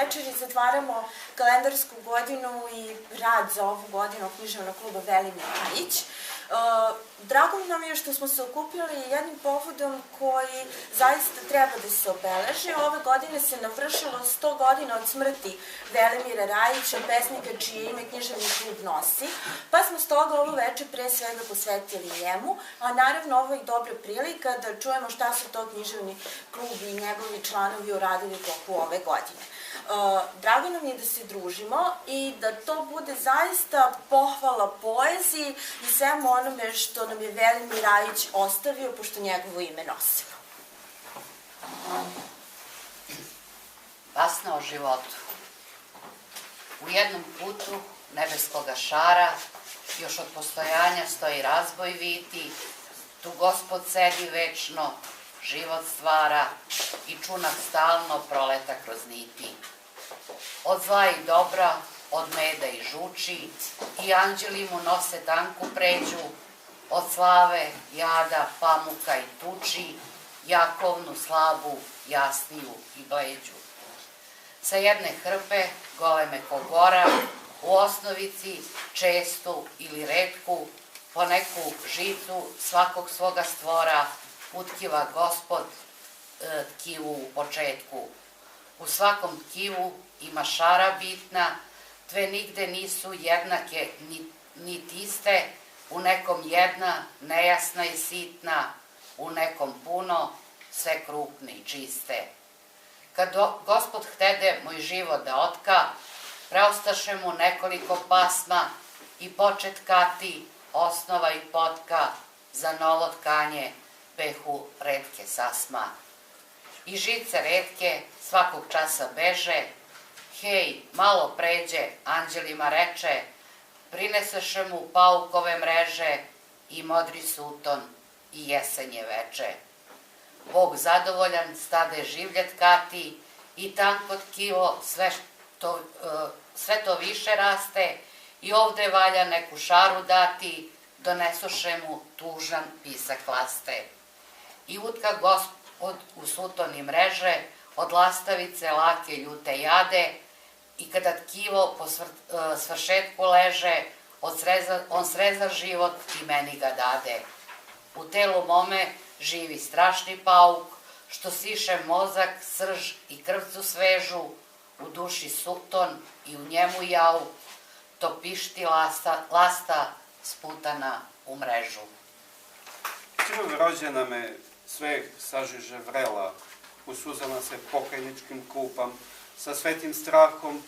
večeri zatvaramo kalendarsku godinu i rad za ovu godinu književnog kluba Velimir Rajić. Drago nam je što smo se okupili jednim povodom koji zaista treba da se obeleži. Ove godine se navršilo 100 godina od smrti Velimira Rajića, pesnika čije ime književni klub nosi, pa smo stoga ovo večer pre svega posvetili njemu, a naravno ovo je dobra prilika da čujemo šta su to književni klub i njegovi članovi uradili toku ove godine. Drago nam je da se družimo i da to bude zaista pohvala poeziji i svemu onome što nam je Velimir Rajić ostavio, pošto njegovo ime nosimo. Basna o životu. U jednom putu nebeskoga šara još od postojanja stoji razboj viti, tu Gospod sedi večno, život stvara i čunak stalno proleta kroz niti. Od zla i dobra, od meda i žuči, i anđeli mu nose tanku pređu, od slave, jada, pamuka i tuči, jakovnu, slabu, jasniju i bleđu. Sa jedne hrpe, goleme ko gora, u osnovici, čestu ili retku, po neku žicu svakog svoga stvora, utkiva Gospod tkivu u početku. U svakom tkivu ima šara bitna, dve nigde nisu jednake niti iste, u nekom jedna, nejasna i sitna, u nekom puno, sve krupne i čiste. Kad Gospod htede moj život da otka, preostaše mu nekoliko pasma i počet kati, osnova i potka, za novo tkanje behu retke sasma. I žice retke svakog časa beže, hej, malo pređe, anđelima reče, prineseše mu paukove mreže i modri suton i jesenje veče. Bog zadovoljan stade življe tkati i tanko tkivo sve to više raste i ovde valja neku šaru dati, donesuše mu tužan pisak laste. I utka Gospod u sutoni mreže, od lastavice lake ljute jade, i kada tkivo po svršetku leže, on sreza život i meni ga dade. U telu mome živi strašni pauk, što siše mozak, srž i krvcu svežu, u duši suton i u njemu jauk, to pišti lasta sputana u mrežu. Krv rođena me sve sažiže vrela, u suzama se pokajničkim kupam, sa svetim strahom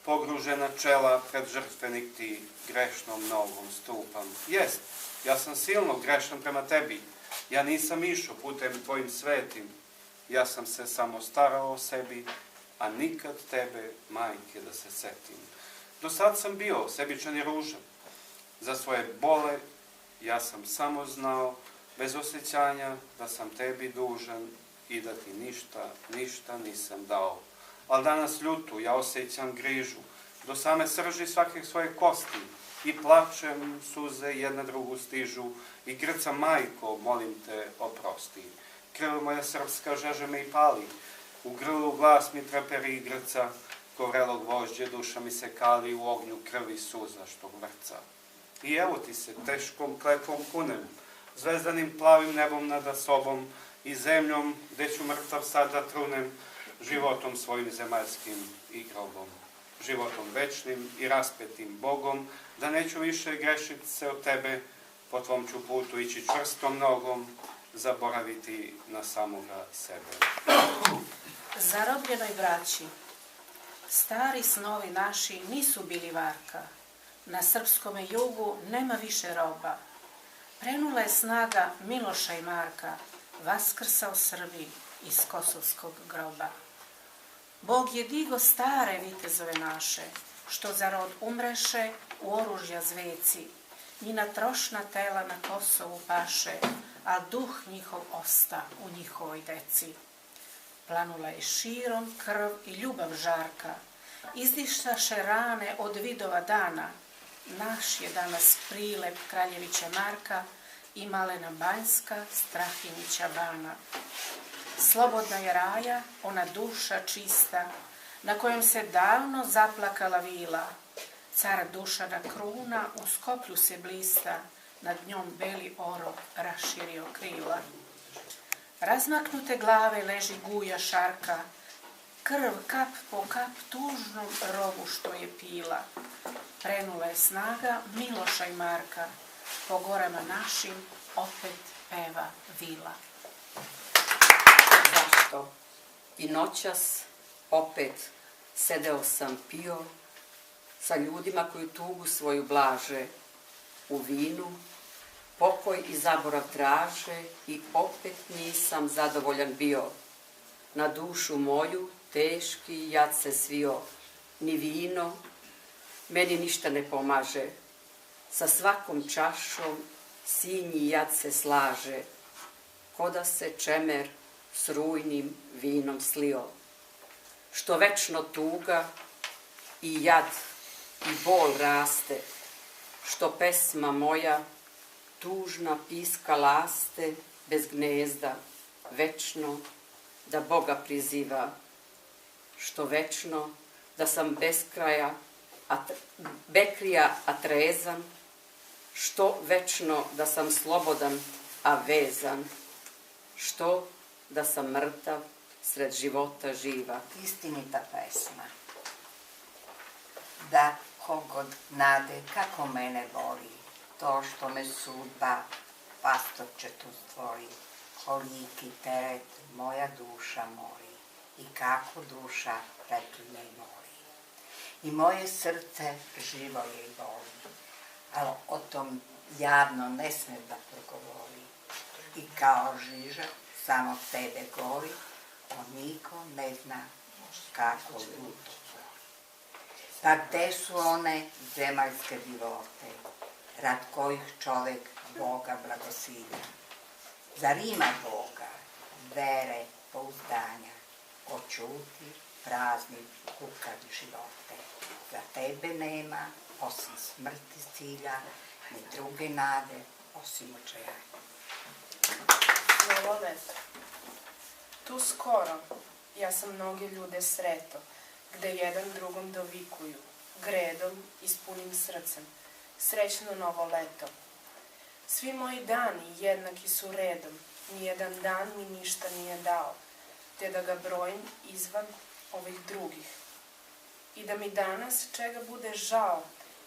pogružena čela pred žrtvenik ti grešnom nogom stupam. Jest, ja sam silno grešan prema tebi, ja nisam išao putem tvojim svetim, ja sam se samo starao o sebi, a nikad tebe, majke, da se setim. Do sad sam bio sebičan i ružan, za svoje bole ja sam samo znao, bez osjećanja da sam tebi dužan i da ti ništa nisam dao. Ali danas ljutu ja osjećam grižu, do same srži svake svoje kosti, i plačem, suze jedna drugu stižu, i grcam, majko, molim te, oprosti. Krv moja srpska žeže me i pali, u grlu glas mi treperi i grca, ko vrelo gvožđe duša mi se kali, u ognju krvi suza što vrca. I evo ti se teškom kletvom kunem, zvezdanim plavim nebom nada sobom i zemljom, gde ću mrtav sada trunem, životom svojim zemaljskim i grobom, životom večnim i raspetim Bogom, da neću više grešiti se od tebe, po tvom ću putu ići čvrstom nogom, zaboraviti na samoga sebe. Zarobljenoj braći, stari snovi naši nisu bili varka, na srpskome jugu nema više roba, prenula je snaga Miloša i Marka, vaskrsao Srbi iz kosovskog groba. Bog je digo stare vitezove naše, što za rod umreše u oružja zveci, njina trošna tela na Kosovu paše, a duh njihov osta u njihovoj deci. Planula je širom krv i ljubav žarka, izdištaše rane od vidova dana, naš je danas prilep Kraljevića Marka i Malena Banjska, Strahinjića bana. Slobodna je raja, ona duša čista, na kojem se davno zaplakala vila. Car Dušana kruna u Skoplju se blista, nad njom beli orov raširio krila. Razmaknute glave leži guja šarka, krv kap po kap tužnom rovu što je pila. Prenula je snaga Miloša i Marka, po gorama našim opet peva vila. Zašto? I noćas opet sedeo sam pio sa ljudima koji tugu svoju blaže u vinu, pokoj i zaborav traže i opet nisam zadovoljan bio. Na dušu moju teški jad se svio, ni vino meni ništa ne pomaže. Sa svakom čašom sinji jad se slaže, ko da se čemer s rujnim vinom slio. Što večno tuga i jad i bol raste, što pesma moja tužna piska laste bez gnezda, večno da Boga priziva, što večno da sam beskraja, bekrija, a trezan, što večno da sam slobodan, a vezan, što da sam mrtav sred života živa. Istinita pesma. Da kogod nade kako mene boli, to što me sudba pastorče tu stvori, koliki teret moja duša mori i kako duša preklinje i moli. I moje srce živo je i boli, ali o tom javno ne sme da progovori. I kao žiža samo tebe gori, on niko ne zna kako ljuto. Pa gde su one zemaljske divote, rad kojih čovek Boga blagosilja? Zar ima Boga, vere, pouzdanja, ko ćuti, prazni, kukavi živote? Za tebe nema, osim smrti cilja, ni druge nade, osim očajanja. Novo leto. Tu skoro ja sam mnoge ljude sreto, gde jedan drugom dovikuju, gredom i s punim srcem. Srećno novo leto. Svi moji dani jednaki su redom, nijedan dan mi ništa nije dao, te da ga brojim izvan ovih drugih. I da mi danas čega bude žao,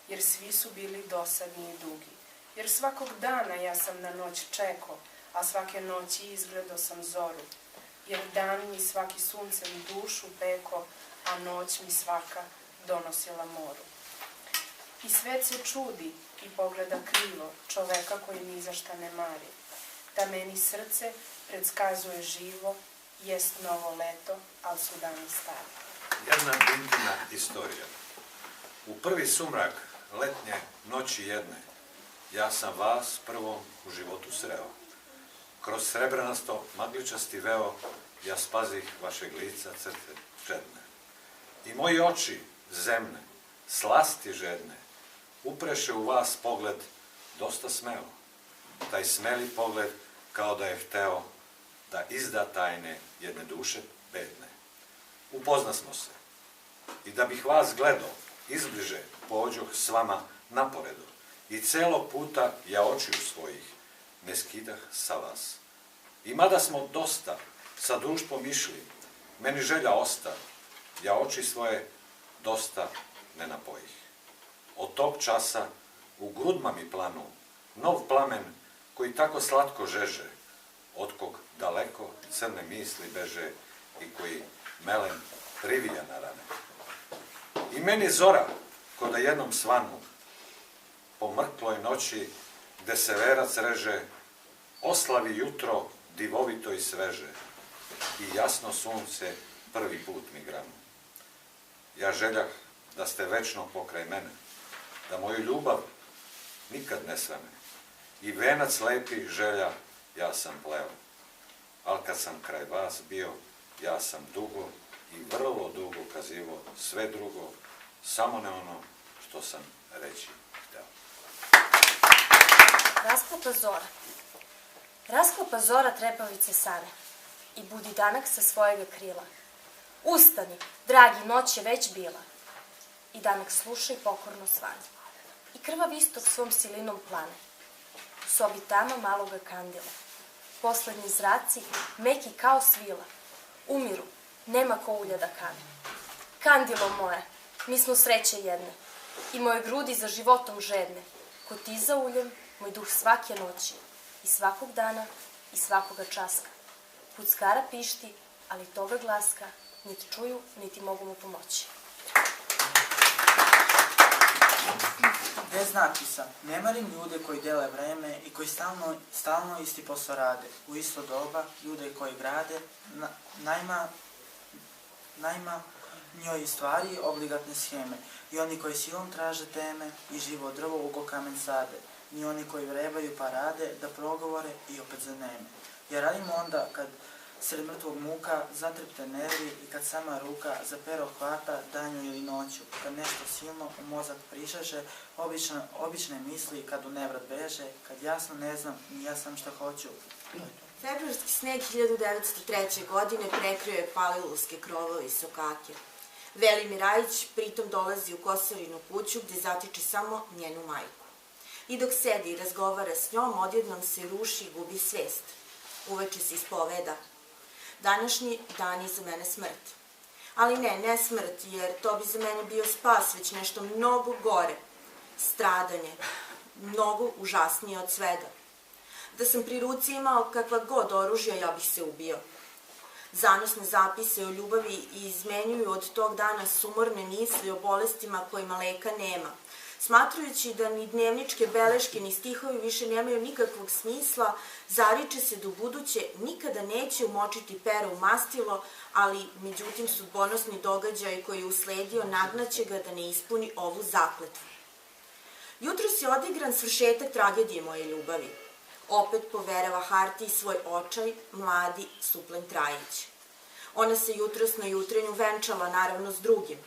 jer svi su bili dosadni i dugi. Jer svakog dana ja sam na noć čekao, a svake noći izgledao sam zoru. Jer dan mi svaki suncem dušu peko, a noć mi svaka donosila moru. I svet se čudi i pogleda krivo čoveka koji ni za šta ne mari. Da meni srce predskazuje živo, jest novo leto, ali su dani stari. Jedna intimna istorija. U prvi sumrak letnje noći jedne, ja sam vas prvom u životu sreo. Kroz srebrnasto magličasti veo, ja spazih vašeg lica crte žedne. I moji oči zemne, slasti žedne, upreše u vas pogled dosta smeo. Taj smeli pogled kao da je hteo da izda tajne jedne duše bedne. Upoznasmo se. I da bih vas gledao, izbliže pođoh s vama naporedo. I celo puta ja očiju svojih ne skidah sa vas. I mada smo dosta sa društvom išli, meni želja osta, ja oči svoje dosta ne napojih. Od tog časa u grudma mi planu nov plamen koji tako slatko žeže, od kog daleko crne misli beže i koji melem privija na rane. I meni zora, ko da jednom svanu, po mrkloj noći, gde se verac reže, oslavi jutro divovito i sveže i jasno sunce prvi put mi granu. Ja željah da ste večno pokraj mene, da moju ljubav nikad ne svene i venac lepih želja ja sam pleo, al kad sam kraj vas bio, ja sam dugo i vrlo dugo kazivo sve drugo, samo ne ono što sam reći hteo. Rasklapa zora. Rasklapa zora trepavice sane i budi danak sa svojega krila. Ustani, dragi, noć je već bila. I danak sluša i pokorno svanje. I krvav istok svom silinom plane. U sobi tama maloga kandila. Poslednji zraci, meki kao svila. Umiru, nema ko ulja da kane. Kandilo moje, mi smo sreće jedne. I moje grudi za životom žedne. Ko ti za uljem, moj duh svake noći. I svakog dana, i svakoga časka. Puckara pišti, ali toga glaska niti čuju, niti mogu mu pomoći. Bez napisa, ne marim ljude koji dele vreme i koji stalno isti posao rade. U isto doba, ljude koji grade, najma njoj stvari obligatne scheme. I oni koji silom traže teme i živo drvo ugo kamen sade. I oni koji vrebaju pa rade, da progovore i opet zaneme. Ja radim onda kad sred mrtvog muka zatrpte nervi i kad sama ruka za pero hvata danju ili noću. Kad nešto silno u mozak prišaše, obične misli kad u nevrat beže, kad jasno ne znam ni ja sam šta hoću. Februarski sneg 1903. godine prekrio je palilulske krovove i sokake. Velimir Rajić pritom dolazi u Kosarinu kuću gde zatiče samo njenu majku. I dok sedi i razgovara s njom, odjednom se ruši i gubi svest. Uveče se ispoveda: današnji dan je za mene smrt. Ali ne smrt, jer to bi za mene bio spas, već nešto mnogo gore. Stradanje, mnogo užasnije od svega. Da sam pri ruci imao kakva god oružja, ja bih se ubio. Zanosne zapise o ljubavi izmenjuju od tog dana sumorne misli o bolestima kojima leka nema. Smatrujući da ni dnevničke beleške ni stihovi više nemaju nikakvog smisla, zariče se da ubuduće nikada neće umočiti pero u mastilo, ali međutim sudbonosni događaj koji je usledio nagnaće ga da ne ispuni ovu zakletvu. Jutros je odigran svršetak tragedije moje ljubavi. Opet poverava hartiji svoj očaj, mladi Suplen Trajić. Ona se jutros na jutrenju venčala naravno s drugim.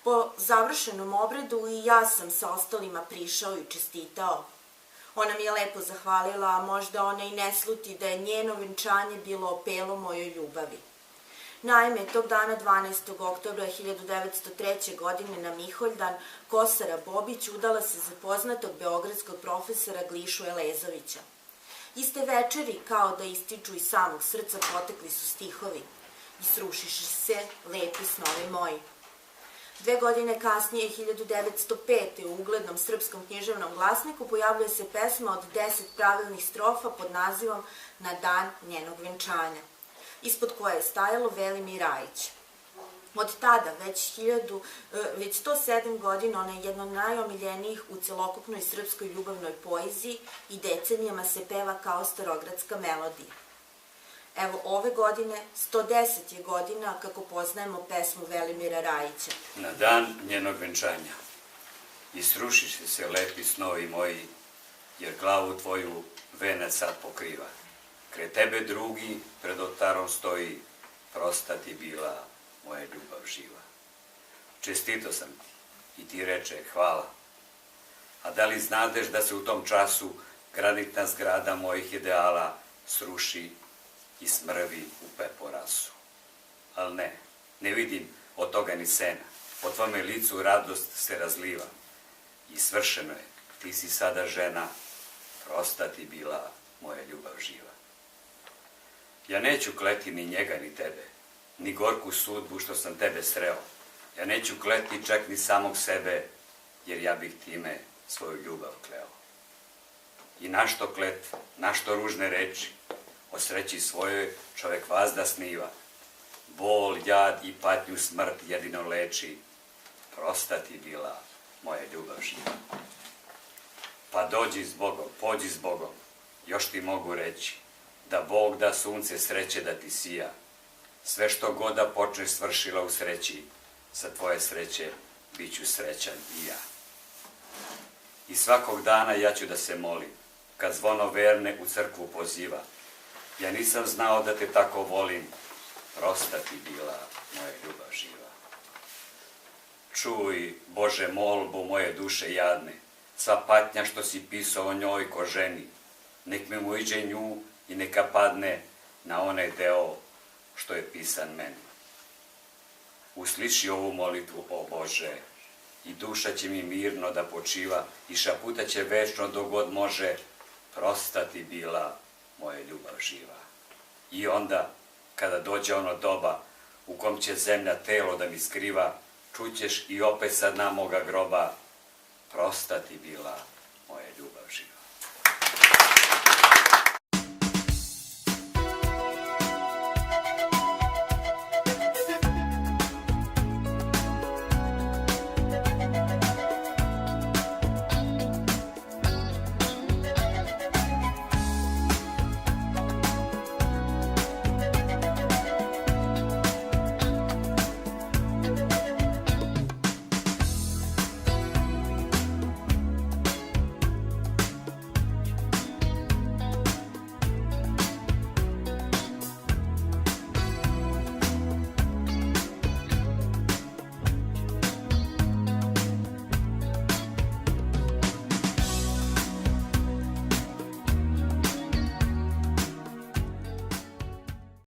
Po završenom obredu i ja sam sa ostalima prišao i čestitao. Ona mi je lepo zahvalila, a možda ona i ne sluti da je njeno venčanje bilo opelo mojoj ljubavi. Naime, tog dana 12. oktobra 1903. godine na Miholjdan Kosara Bobić udala se za poznatog beogradskog profesora Glišu Elezovića. Iste večeri, kao da ističu iz samog srca, potekli su stihovi: i srušiše se lepi snovi moji. 2 godine kasnije, 1905. u uglednom srpskom književnom glasniku pojavljuje se pesma od 10 pravilnih strofa pod nazivom Na dan njenog venčanja, ispod koje je stajalo Velimir Rajić. Od tada, već 107 godina, ona je jedna od najomiljenijih u celokupnoj srpskoj ljubavnoj poeziji i decenijama se peva kao starogradska melodija. Evo, ove godine, 110 je godina kako poznajemo pesmu Velimira Rajića. Na dan njenog venčanja i srušiše se lepi snovi moji, jer glavu tvoju venac sad pokriva. Kre tebe drugi pred oltarom stoji, prosta ti bila moja ljubav živa. Čestito sam ti i ti reče hvala. A da li znadeš da se u tom času granitna zgrada mojih ideala sruši i smrvi u peporasu? Al ne vidim od toga ni sena. Po tvome licu radost se razliva. I svršeno je, ti si sada žena, prosta ti bila moja ljubav živa. Ja neću kleti ni njega ni tebe, ni gorku sudbu što sam tebe sreo. Ja neću kleti čak ni samog sebe, jer ja bih time svoju ljubav kleo. I našto klet, našto ružne reči, o sreći svojoj čovek vazda sniva. Bol, jad i patnju smrt jedino leči, prosta ti bila moja ljubav živa. Pa dođi s Bogom, pođi s Bogom, još ti mogu reći, da Bog da sunce sreće da ti sija. Sve što god da počneš svršila u sreći, sa tvoje sreće bit ću srećan i ja. I svakog dana ja ću da se molim, kad zvono verne u crkvu poziva. Ja nisam znao da te tako volim, prosta ti bila moja ljubav živa. Čuj, Bože, molbu moje duše jadne, sva patnja što si pisao o njoj ko ženi, nek me mu iđe nju i neka padne na onaj deo što je pisan meni. usliši ovu molitvu, o Bože, i duša će mi mirno da počiva i šaputa će večno dok god može, prosta ti bila moja ljubav živa. I onda, kada dođe ono doba u kom će zemlja telo da mi skriva, čućeš i opet sa dna moga groba, prosta ti bila